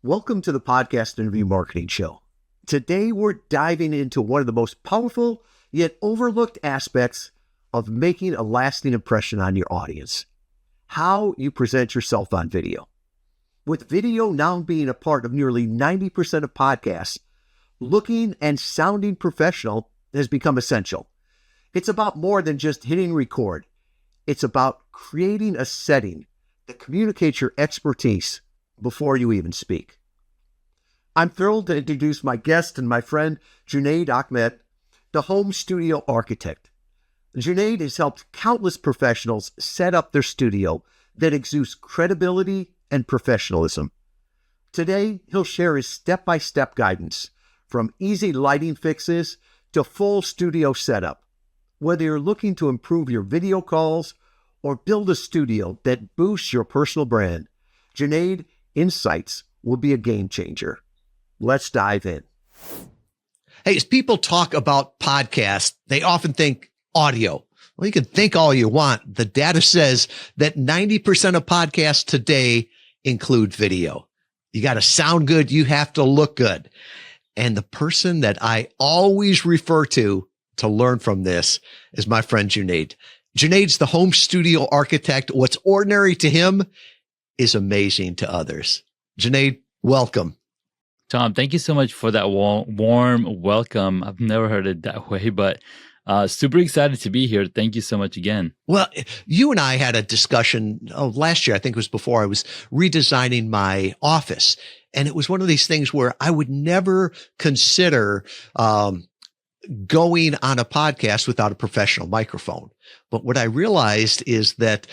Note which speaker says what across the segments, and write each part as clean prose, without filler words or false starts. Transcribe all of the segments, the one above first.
Speaker 1: Welcome to the Podcast Interview Marketing Show. Today, we're diving into one of the most powerful yet overlooked aspects of making a lasting impression on your audience: how you present yourself on video. With video now being a part of nearly 90% of podcasts, looking and sounding professional has become essential. It's about more than just hitting record. It's about creating a setting that communicates your expertise before you even speak. I'm thrilled to introduce my guest and my friend, Junaid Ahmed, the home studio architect. Junaid has helped countless professionals set up their studio that exudes credibility and professionalism. Today, he'll share his step-by-step guidance, from easy lighting fixes to full studio setup. Whether you're looking to improve your video calls or build a studio that boosts your personal brand, Junaid Insights will be a game changer. Let's dive in.
Speaker 2: Hey, as people talk about podcasts, they often think audio. Well, you can think all you want. The data says that 90% of podcasts today include video. You got to sound good. You have to look good. And the person that I always refer to learn from this is my friend Junaid. Junaid's the home studio architect. What's ordinary to him is amazing to others. Junaid, welcome.
Speaker 3: Tom, thank you so much for that warm welcome. I've never heard it that way, but super excited to be here. Thank you so much again.
Speaker 2: Well, you and I had a discussion last year. I think it was before I was redesigning my office. And it was one of these things where I would never consider going on a podcast without a professional microphone. But what I realized is that,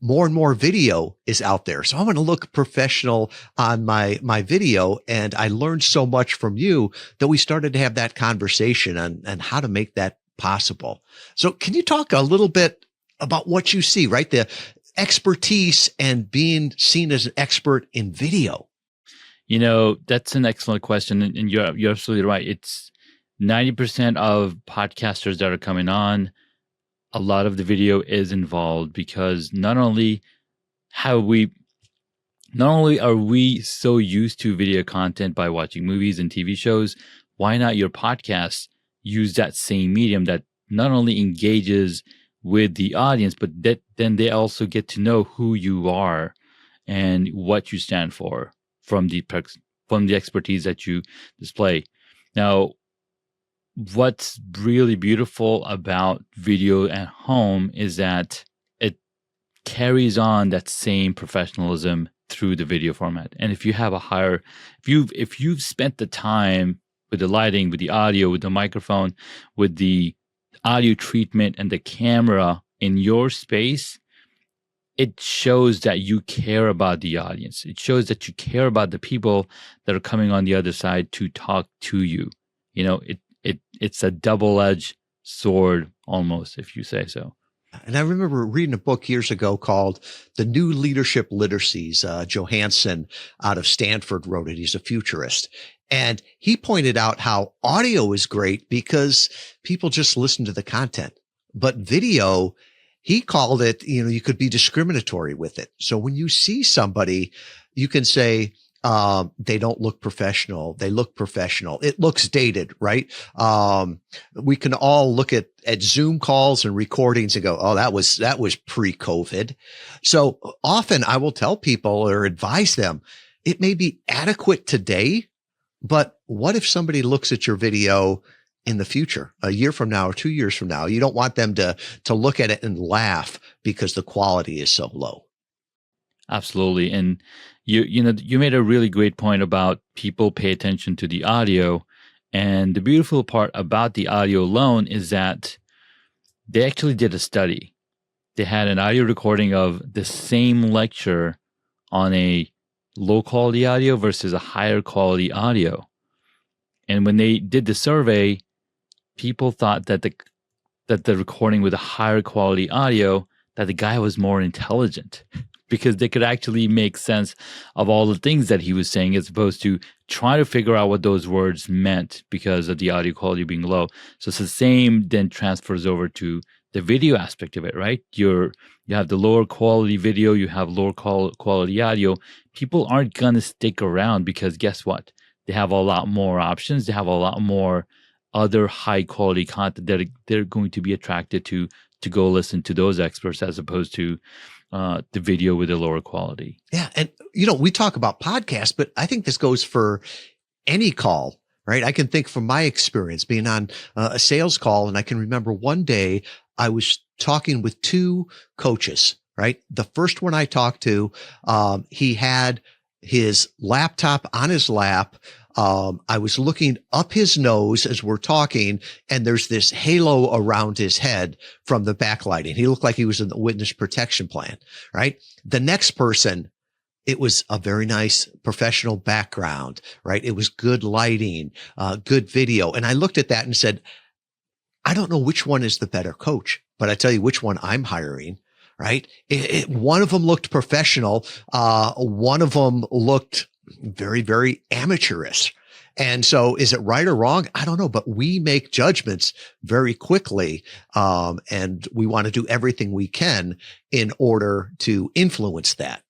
Speaker 2: more and more video is out there. So I want to look professional on my video. And I learned so much from you that we started to have that conversation on how to make that possible. So can you talk a little bit about what you see, right? The expertise and being seen as an expert in video.
Speaker 3: That's an excellent question. And you're absolutely right. It's 90% of podcasters that are coming on, a lot of the video is involved because not only are we so used to video content by watching movies and TV shows, why not your podcast use that same medium that not only engages with the audience, but then they also get to know who you are and what you stand for from the expertise that you display. Now, what's really beautiful about video at home is that it carries on that same professionalism through the video format. And if you have if you've spent the time with the lighting, with the audio, with the microphone, with the audio treatment and the camera in your space, it shows that you care about the audience. It shows that you care about the people that are coming on the other side to talk to you. It's a double-edged sword almost, if you say so.
Speaker 2: And I remember reading a book years ago called The New Leadership Literacies. Johansson out of Stanford wrote it. He's a futurist. And he pointed out how audio is great because people just listen to the content. But video, he called it, you could be discriminatory with it. So when you see somebody, you can say, they don't look professional. They look professional. It looks dated, right? We can all look at Zoom calls and recordings and go, oh, that was pre-COVID. So often I will tell people or advise them, it may be adequate today, but what if somebody looks at your video in the future, a year from now or 2 years from now? You don't want them to look at it and laugh because the quality is so low.
Speaker 3: Absolutely. And you made a really great point about people pay attention to the audio. And the beautiful part about the audio alone is that they actually did a study. They had an audio recording of the same lecture on a low quality audio versus a higher quality audio. And when they did the survey, people thought that the recording with a higher quality audio, that the guy was more intelligent, because they could actually make sense of all the things that he was saying, as opposed to trying to figure out what those words meant because of the audio quality being low. So it's the same then transfers over to the video aspect of it, right? You have the lower quality video, you have lower quality audio. People aren't going to stick around because guess what? They have a lot more options. They have a lot more other high quality content that they're going to be attracted to go listen to those experts as opposed to the video with a lower quality.
Speaker 2: Yeah. And, we talk about podcasts, but I think this goes for any call, right? I can think from my experience being on a sales call, and I can remember one day I was talking with two coaches, right? The first one I talked to, he had his laptop on his lap. I was looking up his nose as we're talking, and there's this halo around his head from the backlighting. He looked like he was in the witness protection plan, right? The next person, it was a very nice professional background, right? It was good lighting, good video. And I looked at that and said, I don't know which one is the better coach, but I tell you which one I'm hiring, right? One of them looked professional. One of them looked very, very amateurish. And so is it right or wrong? I don't know, but we make judgments very quickly. And we want to do everything we can in order to influence that.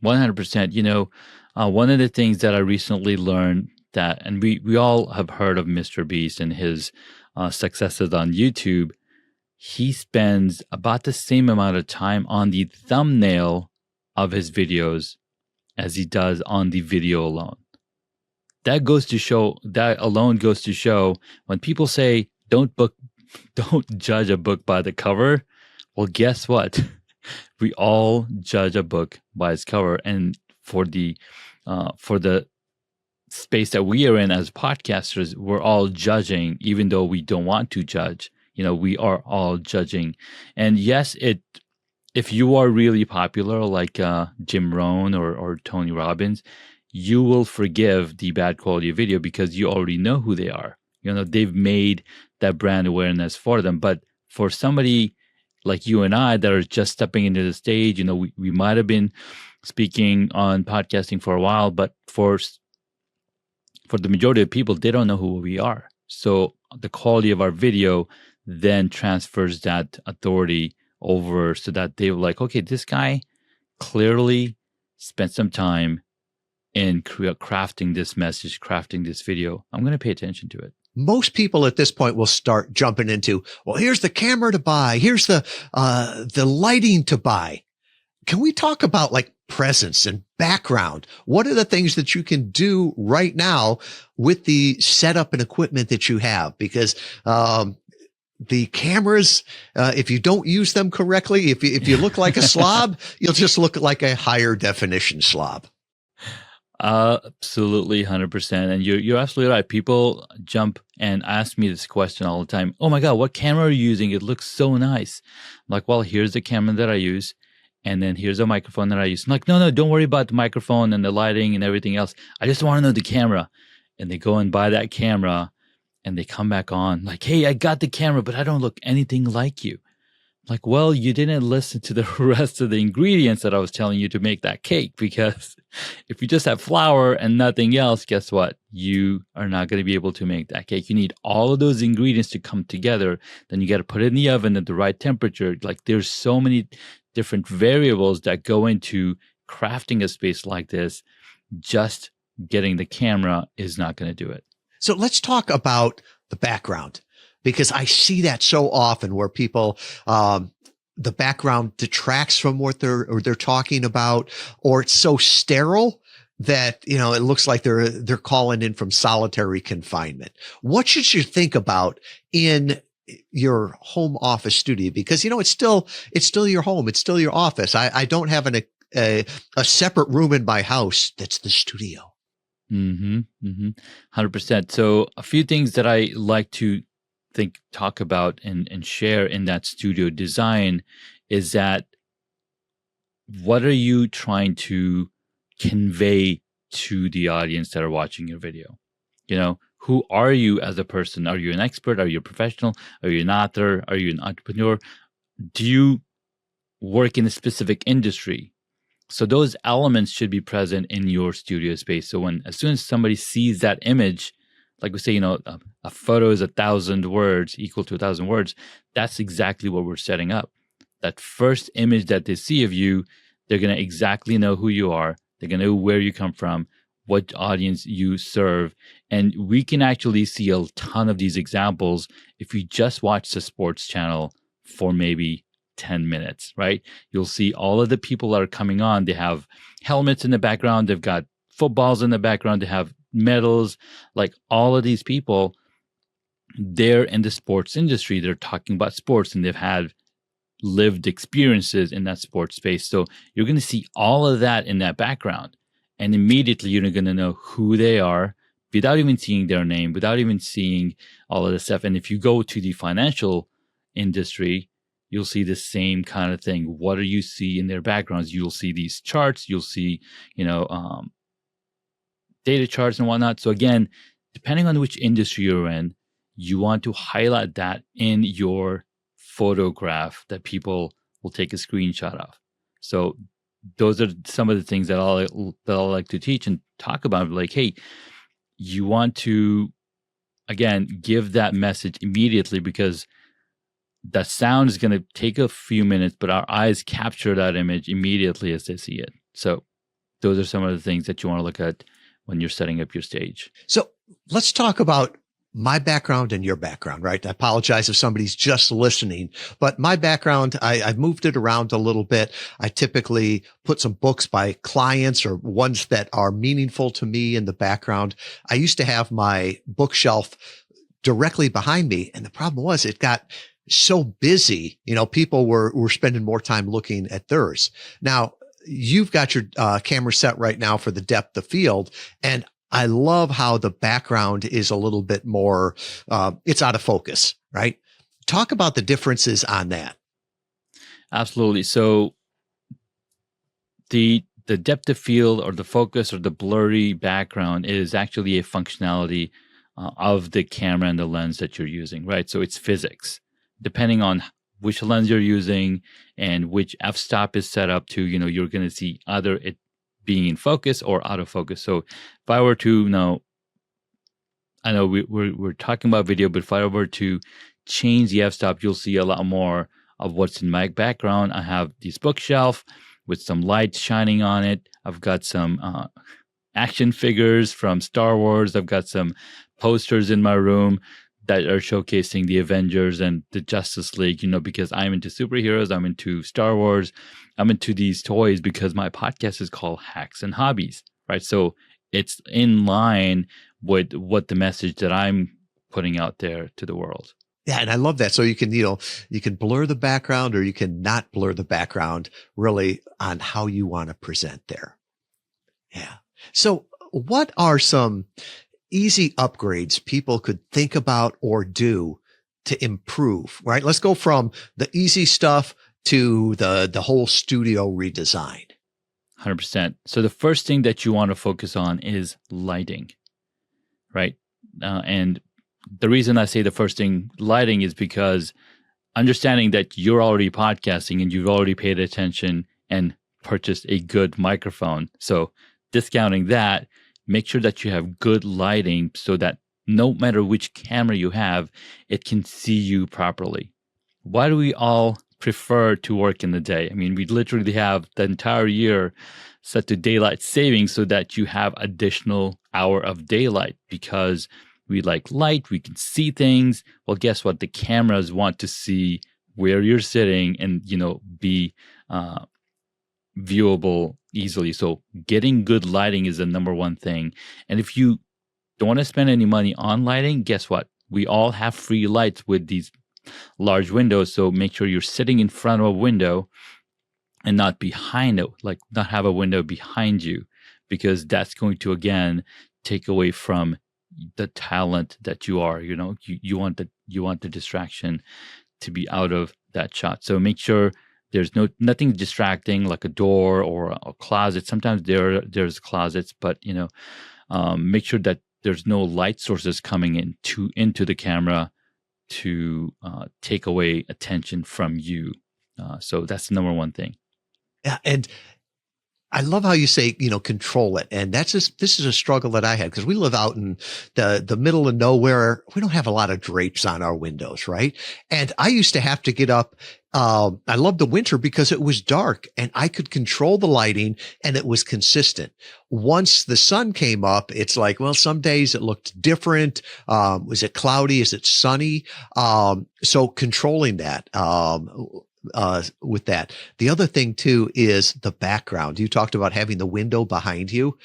Speaker 3: 100%. One of the things that I recently learned and we all have heard of Mr. Beast and his successes on YouTube. He spends about the same amount of time on the thumbnail of his videos as he does on the video alone. That alone goes to show when people say don't judge a book by the cover. Well, guess what? We all judge a book by its cover, and for the space that we are in as podcasters, we're all judging, even though we don't want to judge. We are all judging, and yes, if you are really popular, like Jim Rohn or Tony Robbins, you will forgive the bad quality of video because you already know who they are. They've made that brand awareness for them. But for somebody like you and I that are just stepping into the stage, we might have been speaking on podcasting for a while, but for the majority of people, they don't know who we are. So the quality of our video then transfers that authority over so that they were like, okay, this guy clearly spent some time in crafting this message, crafting this video. I'm going to pay attention to it.
Speaker 2: Most people at this point will start jumping into, well, here's the camera to buy. Here's the lighting to buy. Can we talk about like presence and background? What are the things that you can do right now with the setup and equipment that you have? Because, the cameras, if you don't use them correctly, if you look like a slob, you'll just look like a higher definition slob.
Speaker 3: Absolutely, 100%. And you're absolutely right. People jump and ask me this question all the time. Oh my God, what camera are you using? It looks so nice. I'm like, well, here's the camera that I use. And then here's a microphone that I use. I'm like, no, don't worry about the microphone and the lighting and everything else. I just want to know the camera. And they go and buy that camera and they come back on like, hey, I got the camera, but I don't look anything like you. Like, well, you didn't listen to the rest of the ingredients that I was telling you to make that cake, because if you just have flour and nothing else, guess what? You are not going to be able to make that cake. You need all of those ingredients to come together. Then you got to put it in the oven at the right temperature. Like, there's so many different variables that go into crafting a space like this. Just getting the camera is not going to do it.
Speaker 2: So let's talk about the background, because I see that so often where people, the background detracts from what they're talking about, or it's so sterile that, it looks like they're calling in from solitary confinement. What should you think about in your home office studio? Because, it's still your home. It's still your office. I don't have a separate room in my house that's the studio.
Speaker 3: 100%. So a few things that I like to talk about and share in that studio design is that what are you trying to convey to the audience that are watching your video? Who are you as a person? Are you an expert? Are you a professional? Are you an author? Are you an entrepreneur? Do you work in a specific industry? So those elements should be present in your studio space. So as soon as somebody sees that image, like we say, a photo is 1,000 words, equal to 1,000 words. That's exactly what we're setting up. That first image that they see of you, they're going to exactly know who you are. They're going to know where you come from, what audience you serve. And we can actually see a ton of these examples if you just watch the sports channel for maybe 10 minutes, right? You'll see all of the people that are coming on. They have helmets in the background. They've got footballs in the background. They have medals. Like all of these people, they're in the sports industry. They're talking about sports and they've had lived experiences in that sports space. So you're going to see all of that in that background. And immediately you're going to know who they are without even seeing their name, without even seeing all of this stuff. And if you go to the financial industry, you'll see the same kind of thing. What do you see in their backgrounds? You'll see these charts. You'll see, data charts and whatnot. So again, depending on which industry you're in, you want to highlight that in your photograph that people will take a screenshot of. So those are some of the things that I like to teach and talk about. Like, hey, you want to, again, give that message immediately, because that sound is going to take a few minutes, but our eyes capture that image immediately as they see it. So those are some of the things that you want to look at when you're setting up your stage.
Speaker 2: So let's talk about my background and your background, right? I apologize if somebody's just listening, but my background, I've moved it around a little bit. I typically put some books by clients or ones that are meaningful to me in the background. I used to have my bookshelf directly behind me, and the problem was it got so busy. People were spending more time looking at theirs. Now, you've got your camera set right now for the depth of field, and I love how the background is a little bit more, it's out of focus, right? Talk about the differences on that.
Speaker 3: Absolutely. So the depth of field or the focus or the blurry background is actually a functionality of the camera and the lens that you're using, right? So it's physics. Depending on which lens you're using and which f-stop is set up to, you're going to see either it being in focus or out of focus. So if I were to I know we're talking about video, but if I were to change the f-stop, you'll see a lot more of what's in my background. I have this bookshelf with some lights shining on it. I've got some action figures from Star Wars. I've got some posters in my room that are showcasing the Avengers and the Justice League, because I'm into superheroes, I'm into Star Wars, I'm into these toys because my podcast is called Hacks and Hobbies, right? So it's in line with what the message that I'm putting out there to the world.
Speaker 2: Yeah. And I love that. So you can, you can blur the background or you can not blur the background really on how you want to present there. Yeah. So what are some easy upgrades people could think about or do to improve, right? Let's go from the easy stuff to the whole studio redesign.
Speaker 3: 100%. So the first thing that you want to focus on is lighting, right? And the reason I say the first thing, lighting, is because understanding that you're already podcasting and you've already paid attention and purchased a good microphone. So discounting that, make sure that you have good lighting so that no matter which camera you have, it can see you properly. Why do we all prefer to work in the day? I mean, we literally have the entire year set to daylight savings so that you have additional hour of daylight because we like light, we can see things. Well, guess what? The cameras want to see where you're sitting and, be viewable easily. So getting good lighting is the number one thing. And if you don't want to spend any money on lighting, guess what? We all have free lights with these large windows. So make sure you're sitting in front of a window and not behind it, like not have a window behind you, because that's going to, again, take away from the talent that you are. You want the distraction to be out of that shot. So make sure there's nothing distracting like a door or a closet. Sometimes there's closets, but make sure that there's no light sources coming into the camera to take away attention from you. So that's the number one thing.
Speaker 2: Yeah, and I love how you say, control it. And this is a struggle that I had because we live out in the middle of nowhere. We don't have a lot of drapes on our windows, right? And I used to have to get up. I loved the winter because it was dark and I could control the lighting and it was consistent. Once the sun came up, it's like, well, some days it looked different. Was it cloudy? Is it sunny? So controlling that, with that. The other thing too is the background. You talked about having the window behind you.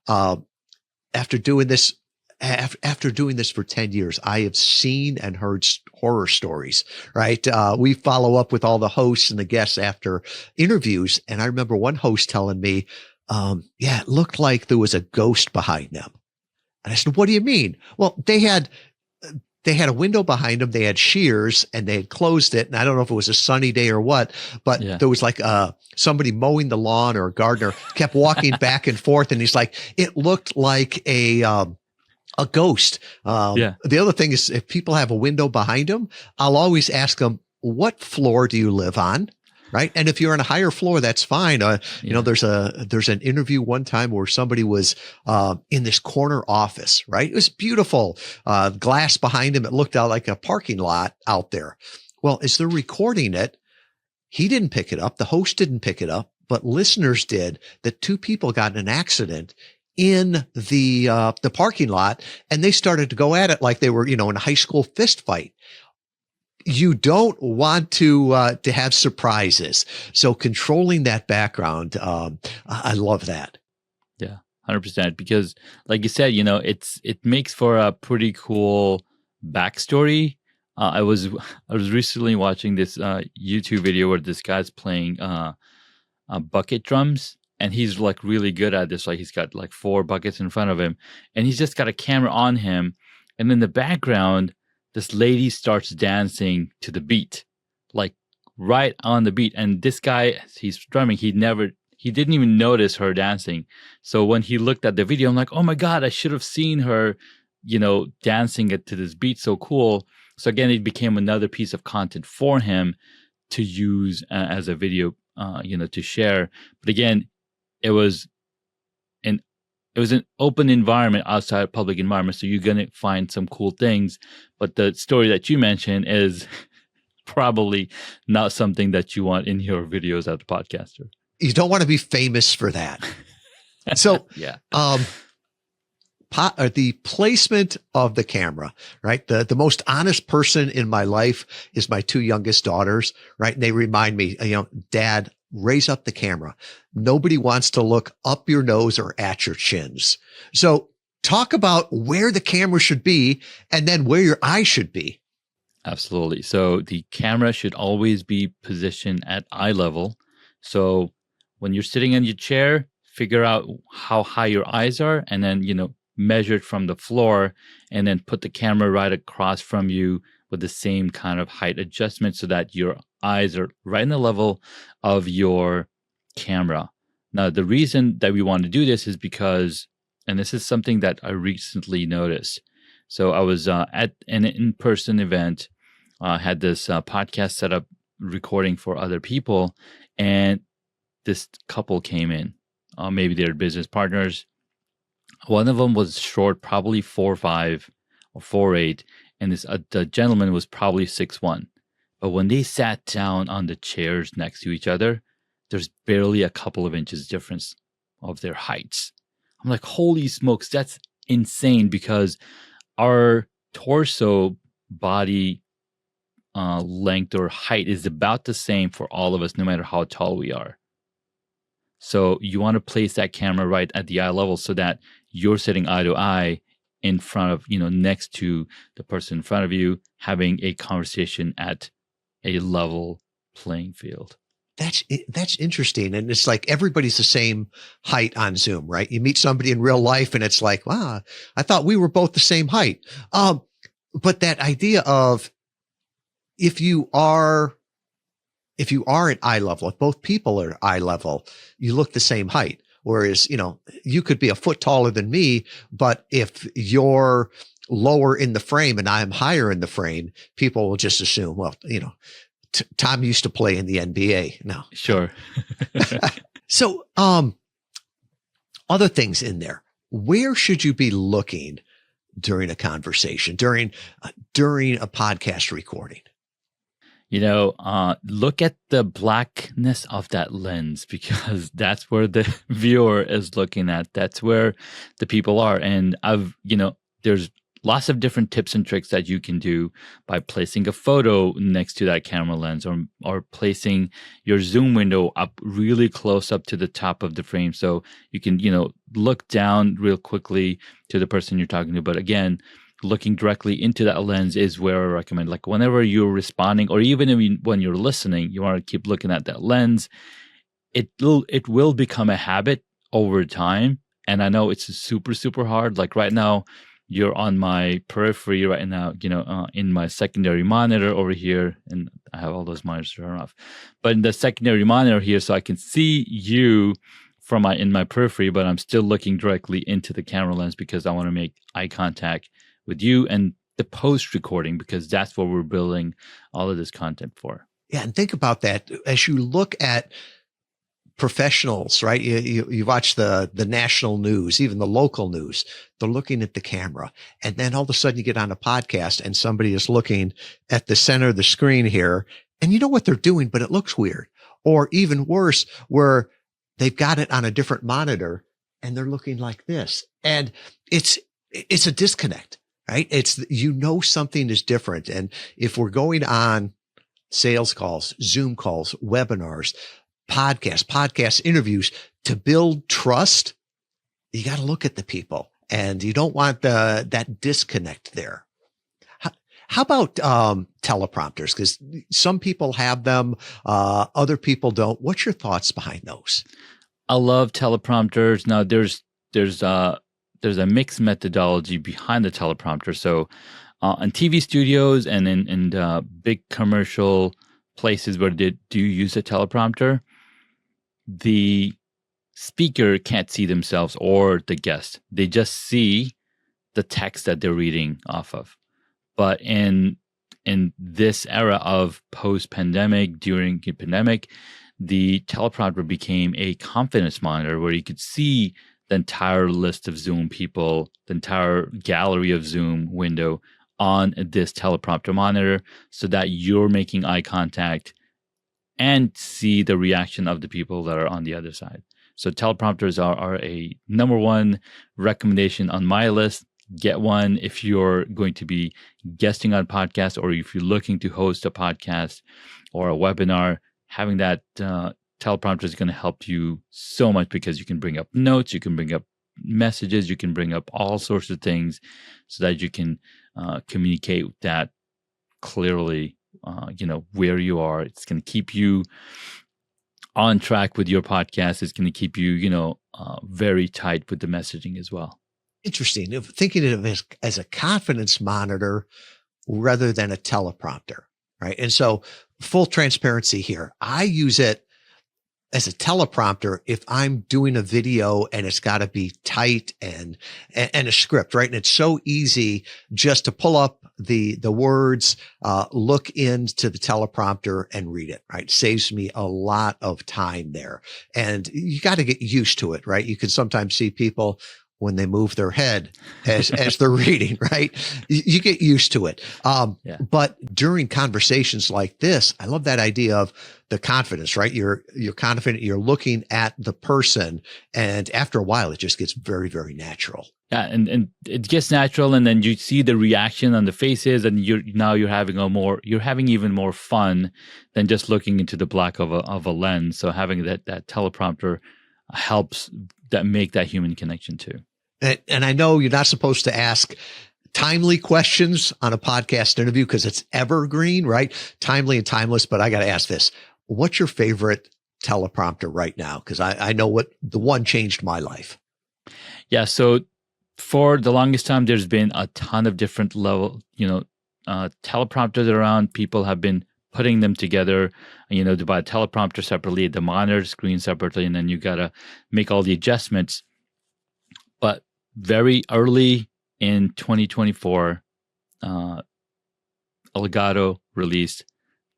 Speaker 2: After doing this for 10 years, I have seen and heard horror stories, right? We follow up with all the hosts and the guests after interviews. And I remember one host telling me, it looked like there was a ghost behind them. And I said, what do you mean? Well, they had a window behind them. They had shears and they had closed it. And I don't know if it was a sunny day or what, but there was like somebody mowing the lawn or a gardener kept walking back and forth. And he's like, it looked like a ghost. The other thing is if people have a window behind them, I'll always ask them, what floor do you live on? Right. And if you're on a higher floor, that's fine. There's an interview one time where somebody was, in this corner office, right? It was beautiful, glass behind him. It looked out like a parking lot out there. Well, as they're recording it, he didn't pick it up. The host didn't pick it up, but listeners did, that two people got in an accident in the parking lot and they started to go at it like they were, in a high school fist fight. You don't want to have surprises. So controlling that background, I love that.
Speaker 3: Yeah, 100%. Because like you said, it makes for a pretty cool backstory. I was recently watching this YouTube video where this guy's playing bucket drums. And he's like really good at this. Like he's got like 4 buckets in front of him and he's just got a camera on him. And in the background, this lady starts dancing to the beat, like right on the beat. And this guy, he's drumming. He didn't even notice her dancing. So when he looked at the video, I'm like, oh my God, I should have seen her, dancing to this beat. So cool. So again, it became another piece of content for him to use as a video, to share. But again, it was an open environment outside a public environment. So you're going to find some cool things. But the story that you mentioned is probably not something that you want in your videos as a podcaster.
Speaker 2: You don't want to be famous for that. So, the placement of the camera, right? The most honest person in my life is my 2 youngest daughters, right? And they remind me, Dad, raise up the camera. Nobody wants to look up your nose or at your chins. So talk about where the camera should be and then where your eyes should be.
Speaker 3: Absolutely. So the camera should always be positioned at eye level. So when you're sitting in your chair, figure out how high your eyes are and then, measure it from the floor and then put the camera right across from you with the same kind of height adjustment so that your eyes are right in the level of your camera. Now, the reason that we want to do this is because, and this is something that I recently noticed. So I was at an in-person event, had this podcast set up recording for other people, and this couple came in. Maybe they're business partners. One of them was short, probably 4'5" or 4'8", and the gentleman was probably 6'1". But when they sat down on the chairs next to each other, there's barely a couple of inches difference of their heights. I'm like, holy smokes, that's insane because our torso body length or height is about the same for all of us, no matter how tall we are. So you want to place that camera right at the eye level so that you're sitting eye to eye in front of, next to the person in front of you, having a conversation at a level playing field.
Speaker 2: That's interesting. And it's like everybody's the same height on Zoom, right? You meet somebody in real life and it's like, wow, I thought we were both the same height. But that idea of if you are at eye level, if both people are at eye level, you look the same height. Whereas, you could be a foot taller than me, but if you're lower in the frame and I'm higher in the frame, people will just assume, well, Tom used to play in the NBA. No.
Speaker 3: Sure.
Speaker 2: So, other things in there. Where should you be looking during a conversation, during a podcast recording?
Speaker 3: Look at the blackness of that lens, because that's where the viewer is looking at. That's where the people are. And there's lots of different tips and tricks that you can do by placing a photo next to that camera lens, or placing your zoom window up really close up to the top of the frame. So you can, look down real quickly to the person you're talking to. But again, looking directly into that lens is where I recommend, like whenever you're responding, or even when you're listening, you want to keep looking at that lens. It will become a habit over time. And I know it's super, super hard. Like right now, you're on my periphery right now, in my secondary monitor over here. And I have all those monitors turned off. But in the secondary monitor here, so I can see you in my periphery, but I'm still looking directly into the camera lens because I want to make eye contact with you and the post recording, because that's what we're building all of this content for.
Speaker 2: Yeah. And think about that as you look at professionals, right? You watch the national news, even the local news, they're looking at the camera. And then all of a sudden you get on a podcast and somebody is looking at the center of the screen here, and you know what they're doing, but it looks weird. Or even worse, where they've got it on a different monitor and they're looking like this. And it's a disconnect. Right? Something is different. And if we're going on sales calls, Zoom calls, webinars, podcast interviews, to build trust, you got to look at the people, and you don't want that disconnect there. How about teleprompters? Because some people have them, other people don't. What's your thoughts behind those?
Speaker 3: I love teleprompters. Now there's a mixed methodology behind the teleprompter. So on TV studios and in big commercial places where they do use a teleprompter, the speaker can't see themselves or the guest. They just see the text that they're reading off of. But in this era of post-pandemic, during the pandemic, the teleprompter became a confidence monitor where you could see the entire list of Zoom people, the entire gallery of Zoom window on this teleprompter monitor, so that you're making eye contact and see the reaction of the people that are on the other side. So teleprompters are a number one recommendation on my list. Get one if you're going to be guesting on podcasts, or if you're looking to host a podcast or a webinar. Having that teleprompter is going to help you so much, because you can bring up notes, you can bring up messages, you can bring up all sorts of things, so that you can communicate that clearly, where you are. It's going to keep you on track with your podcast. It's going to keep you, very tight with the messaging as well.
Speaker 2: Interesting. Thinking of it as a confidence monitor rather than a teleprompter, right? And so full transparency here, I use it as a teleprompter if I'm doing a video and it's got to be tight and a script, right? And it's so easy just to pull up the words, look into the teleprompter and read it, right? Saves me a lot of time there. And you got to get used to it, right? You can sometimes see people when they move their head as they're reading, right? You get used to it. But during conversations like this, I love that idea of the confidence, right? You're confident, you're looking at the person, and after a while, it just gets very, very natural.
Speaker 3: Yeah, and it gets natural, and then you see the reaction on the faces, and you're having even more fun than just looking into the black of a lens. So having that teleprompter helps make that human connection too.
Speaker 2: And I know you're not supposed to ask timely questions on a podcast interview because it's evergreen, right? Timely and timeless. But I got to ask this. What's your favorite teleprompter right now? Because I know what the one changed my life.
Speaker 3: Yeah. So for the longest time, there's been a ton of different teleprompters around. People have been putting them together, to buy a teleprompter separately, the monitor screen separately, and then you got to make all the adjustments. But very early in 2024, Elgato released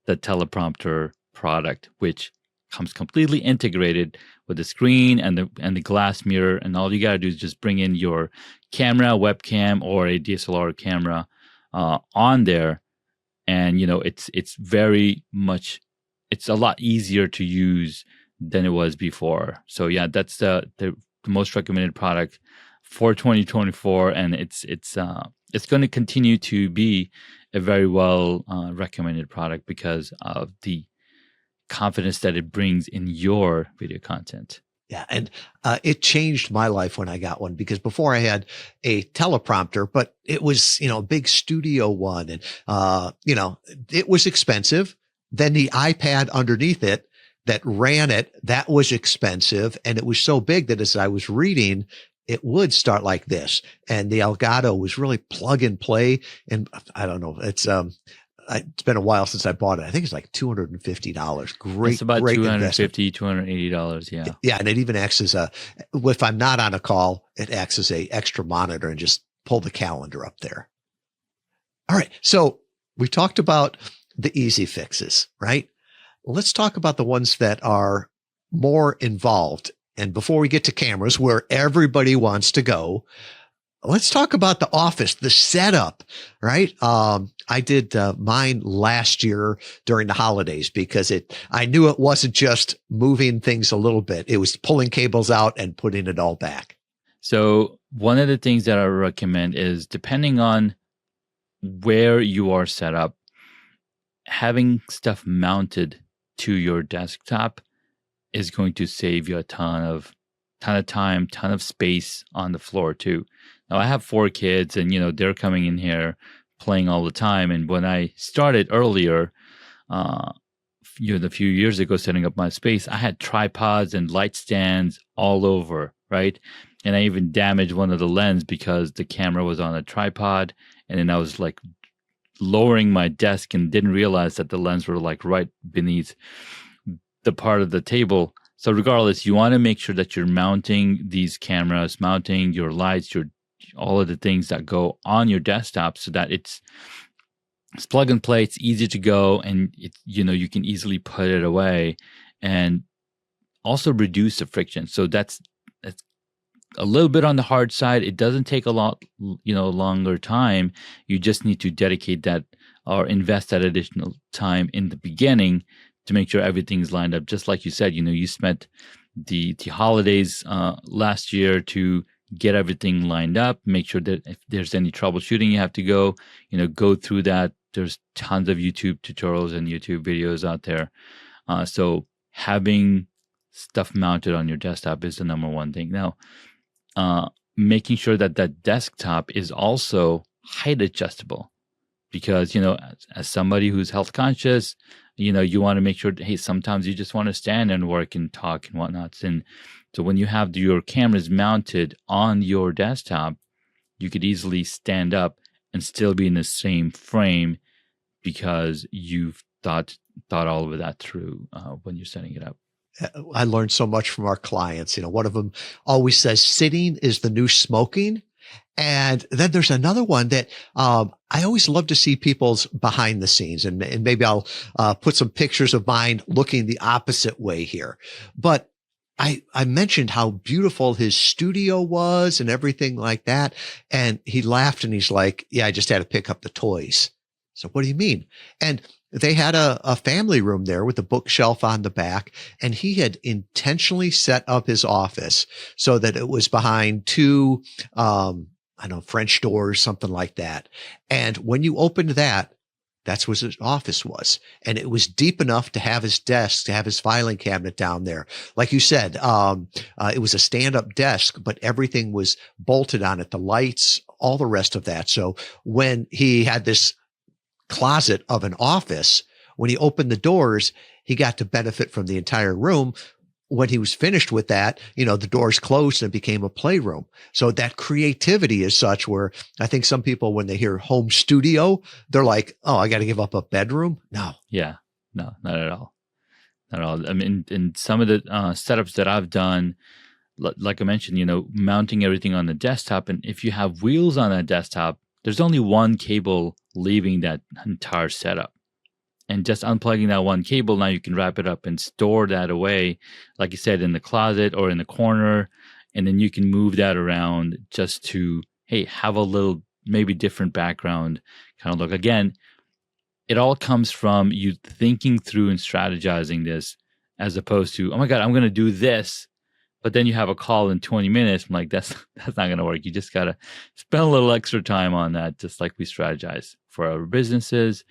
Speaker 3: the teleprompter product, which comes completely integrated with the screen and the glass mirror, and all you gotta do is just bring in your camera, webcam, or a DSLR camera on there, and it's very much, it's a lot easier to use than it was before. So yeah, that's the most recommended product for 2024, and it's going to continue to be a very well recommended product because of the confidence that it brings in your video content.
Speaker 2: Yeah. And it changed my life when I got one, because before I had a teleprompter, but it was, a big studio one, and, it was expensive. Then the iPad underneath it that ran it, that was expensive. And it was so big that as I was reading, it would start like this. And the Elgato was really plug and play. And I don't know, it's been a while since I bought it. I think it's like $250. Great.
Speaker 3: It's about
Speaker 2: great
Speaker 3: $250, $280. Yeah.
Speaker 2: Yeah. And it even acts as if I'm not on a call, it acts as a extra monitor and just pull the calendar up there. All right. So we talked about the easy fixes, right? Let's talk about the ones that are more involved. And before we get to cameras, where everybody wants to go, let's talk about the office, the setup, right? I did mine last year during the holidays because I knew it wasn't just moving things a little bit. It was pulling cables out and putting it all back.
Speaker 3: So one of the things that I recommend is, depending on where you are set up, having stuff mounted to your desktop is going to save you a ton of time, ton of space on the floor too. Now, I have 4 kids, and they're coming in here playing all the time. And when I started earlier, a few years ago, setting up my space, I had tripods and light stands all over, right? And I even damaged one of the lens because the camera was on a tripod, and then I was like lowering my desk and didn't realize that the lens were like right beneath the part of the table. So regardless, you want to make sure that you're mounting these cameras, mounting your lights, all of the things that go on your desktop, so that it's plug and play, it's easy to go, and you can easily put it away, and also reduce the friction. So that's a little bit on the hard side. It doesn't take a lot, longer time. You just need to dedicate that or invest that additional time in the beginning to make sure everything's lined up. Just like you said, you spent the holidays last year to get everything lined up, make sure that if there's any troubleshooting you have to go through that. There's tons of YouTube tutorials and YouTube videos out there. So having stuff mounted on your desktop is the number one thing. Now, making sure that desktop is also height adjustable, because, as somebody who's health conscious, you want to make sure, hey, sometimes you just want to stand and work and talk and whatnot. And so when you have your cameras mounted on your desktop, you could easily stand up and still be in the same frame, because you've thought all of that through when you're setting it up.
Speaker 2: I learned so much from our clients. One of them always says, sitting is the new smoking. And then there's another one that I always love to see people's behind the scenes. And maybe I'll put some pictures of mine looking the opposite way here. But I mentioned how beautiful his studio was and everything like that. And he laughed and he's like, yeah, I just had to pick up the toys. So what do you mean? And they had a family room there with a bookshelf on the back, and he had intentionally set up his office so that it was behind 2, French doors, something like that. And when you opened that's what his office was. And it was deep enough to have his desk, to have his filing cabinet down there. Like you said, it was a stand-up desk, but everything was bolted on it, the lights, all the rest of that. So when he had this closet of an office, when he opened the doors, he got to benefit from the entire room. When he was finished with that, the doors closed and it became a playroom. So that creativity is such where I think some people, when they hear home studio, they're like, oh, I got to give up a bedroom. No.
Speaker 3: Yeah, no, not at all. Not at all. I mean, in some of the setups that I've done, like I mentioned, mounting everything on the desktop. And if you have wheels on that desktop, there's only one cable leaving that entire setup. And just unplugging that one cable, now you can wrap it up and store that away, like you said, in the closet or in the corner. And then you can move that around just to, hey, have a little maybe different background kind of look. Again, it all comes from you thinking through and strategizing this, as opposed to, oh my God, I'm going to do this. But then you have a call in 20 minutes. I'm like, that's not going to work. You just got to spend a little extra time on that, just like we strategize for our businesses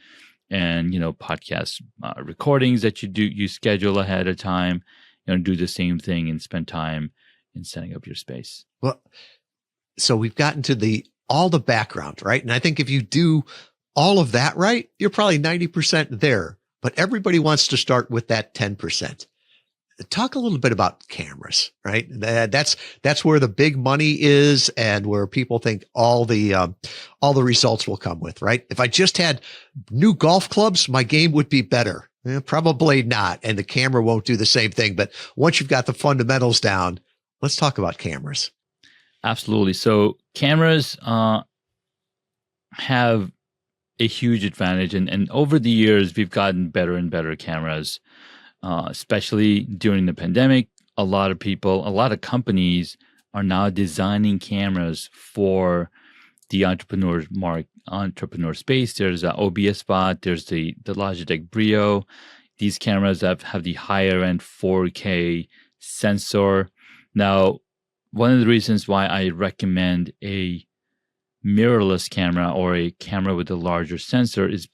Speaker 3: and, podcast recordings that you schedule ahead of time. Do the same thing and spend time in setting up your space.
Speaker 2: Well, so we've gotten to all the background, right? And I think if you do all of that right, you're probably 90% there. But everybody wants to start with that 10%. Talk a little bit about cameras, right? That's where the big money is and where people think all the results will come with, right? If I just had new golf clubs, my game would be better. Probably not. And the camera won't do the same thing. But once you've got the fundamentals down, let's talk about cameras.
Speaker 3: Absolutely. So cameras have a huge advantage. And over the years, we've gotten better and better cameras. Especially during the pandemic, a lot of companies are now designing cameras for the entrepreneur space. There's a OBS Spot, there's the Logitech Brio. These cameras have the higher end 4K sensor. Now, one of the reasons why I recommend a mirrorless camera or a camera with a larger sensor is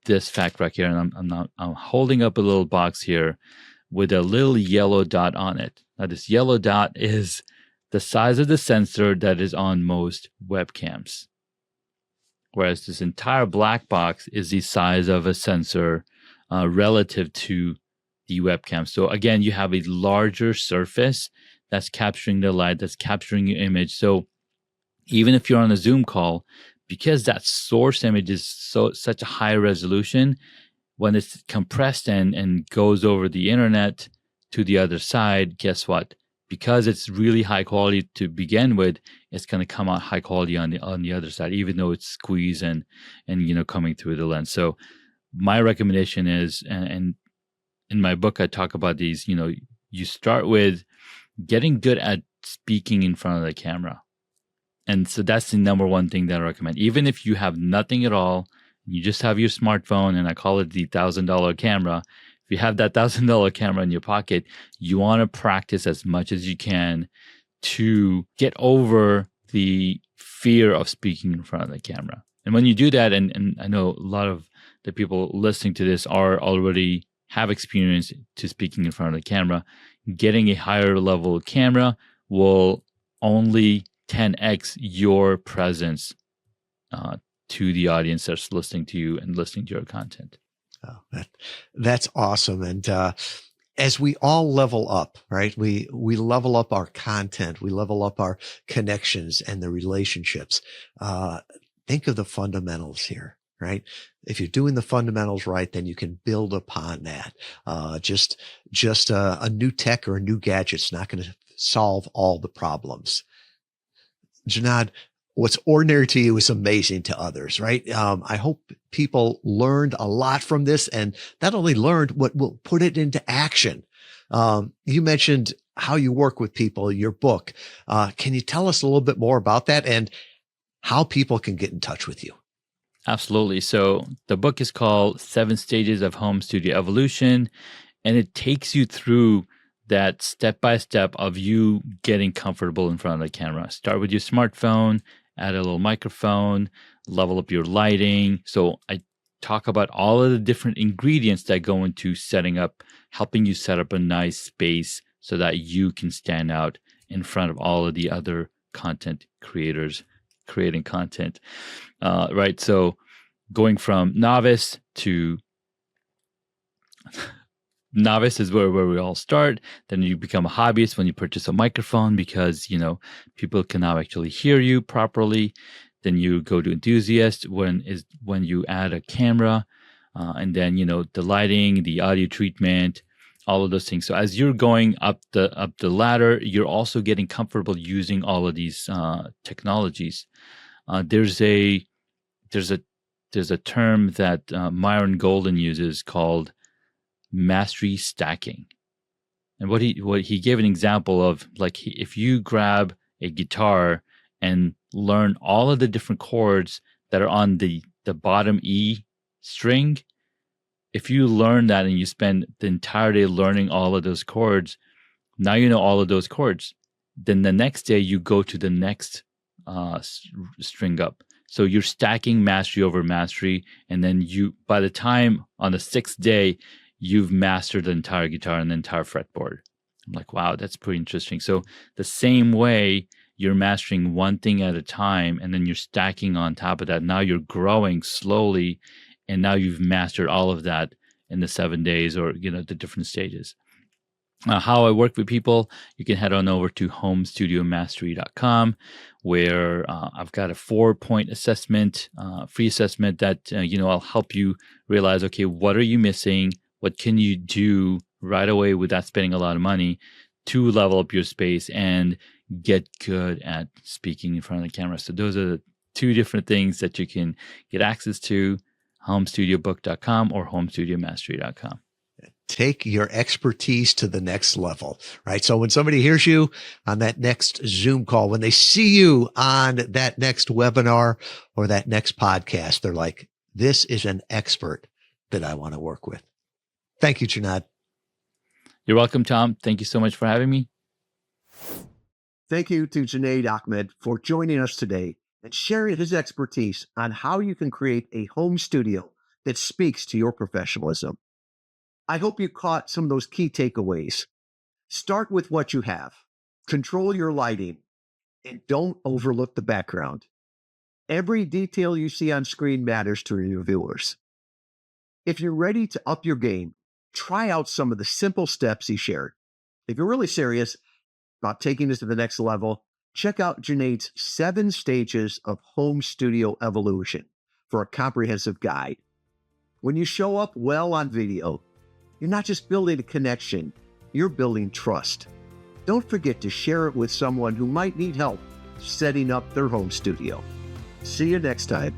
Speaker 3: this fact right here, and I'm holding up a little box here with a little yellow dot on it. Now, this yellow dot is the size of the sensor that is on most webcams, whereas this entire black box is the size of a sensor relative to the webcam. So again, you have a larger surface that's capturing the light, that's capturing your image. So even if you're on a Zoom call, because that source image is such a high resolution, when it's compressed and goes over the internet to the other side, guess what? Because it's really high quality to begin with, it's going to come out high quality on the other side, even though it's squeezed and coming through the lens. So my recommendation is, and in my book I talk about these. You start with getting good at speaking in front of the camera. And so that's the number one thing that I recommend. Even if you have nothing at all, you just have your smartphone, and I call it the $1,000 camera. If you have that $1,000 camera in your pocket, you want to practice as much as you can to get over the fear of speaking in front of the camera. And when you do that, and I know a lot of the people listening to this have experience to speaking in front of the camera, getting a higher level camera will only 10x your presence to the audience that's listening to you and listening to your content.
Speaker 2: Oh, that's awesome. And as we all level up, right? We level up our content, we level up our connections and the relationships. Think of the fundamentals here, right? If you're doing the fundamentals right, then you can build upon that. Just a new tech or a new gadget's not going to solve all the problems. Junaid, what's ordinary to you is amazing to others, right? I hope people learned a lot from this, and not only learned, but will put it into action. You mentioned how you work with people in your book. Can you tell us a little bit more about that and how people can get in touch with you?
Speaker 3: Absolutely. So the book is called 7 Stages of Home Studio Evolution, and it takes you through that step-by-step of you getting comfortable in front of the camera. Start with your smartphone, add a little microphone, level up your lighting. So I talk about all of the different ingredients that go into helping you set up a nice space so that you can stand out in front of all of the other content creators creating content, right? So going from novice to novice is where we all start. Then you become a hobbyist when you purchase a microphone because, people can now actually hear you properly. Then you go to enthusiast when you add a camera, and then, the lighting, the audio treatment, all of those things. So as you're going up the ladder, you're also getting comfortable using all of these technologies. There's a there's a term that Myron Golden uses called mastery stacking. And what he gave an example of, like, if you grab a guitar and learn all of the different chords that are on the bottom E string, if you learn that and you spend the entire day learning all of those chords, now you know all of those chords. Then the next day you go to the next string up. So you're stacking mastery over mastery, and then by the time on the 6th day, you've mastered the entire guitar and the entire fretboard. I'm like, wow, that's pretty interesting. So the same way you're mastering one thing at a time, and then you're stacking on top of that. Now you're growing slowly, and now you've mastered all of that in the 7 days, or the different stages. How I work with people, you can head on over to homestudiomastery.com, where I've got a 4-point assessment, free assessment that I'll help you realize, okay, what are you missing? What can you do right away without spending a lot of money to level up your space and get good at speaking in front of the camera? So those are the 2 different things that you can get access to: homestudiobook.com or homestudiomastery.com.
Speaker 2: Take your expertise to the next level, right? So when somebody hears you on that next Zoom call, when they see you on that next webinar or that next podcast, they're like, this is an expert that I want to work with. Thank you, Junaid.
Speaker 3: You're welcome, Tom. Thank you so much for having me.
Speaker 1: Thank you to Junaid Ahmed for joining us today and sharing his expertise on how you can create a home studio that speaks to your professionalism. I hope you caught some of those key takeaways. Start with what you have. Control your lighting, and don't overlook the background. Every detail you see on screen matters to your viewers. If you're ready to up your game, try out some of the simple steps he shared. If you're really serious about taking this to the next level, check out Junaid's 7 stages of home studio evolution for a comprehensive guide. When you show up well on video, you're not just building a connection, you're building trust. Don't forget to share it with someone who might need help setting up their home studio. See you next time.